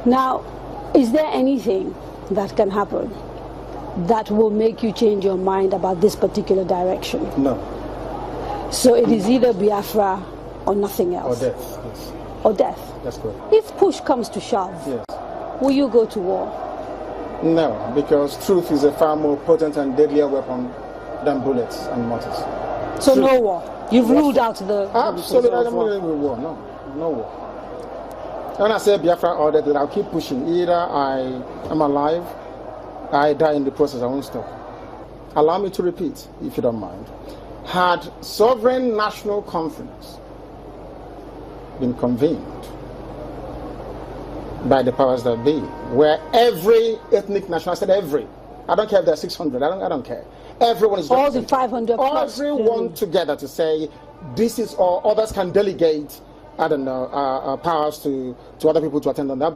Now, is there anything that can happen that will make you change your mind about this particular direction? No. So it is either Biafra or nothing else? Or death, yes. Or death? That's correct. If push comes to shove, yes, will you go to war? No, because truth is a far more potent and deadlier weapon than bullets and mortars. So truth. No war? You've ruled out the... Absolutely, I don't believe in war, no war. When I say Biafra or death, I'll keep pushing. Either I am alive, I die in the process, I won't stop. Allow me to repeat, if you don't mind. Had sovereign national conference been convened by the powers that be, where every ethnic national, I said every, I don't care if there are 600, I don't care. Everyone is all the 500 plus. Everyone together to say this is, or others can delegate, I don't know, powers to other people to attend on that.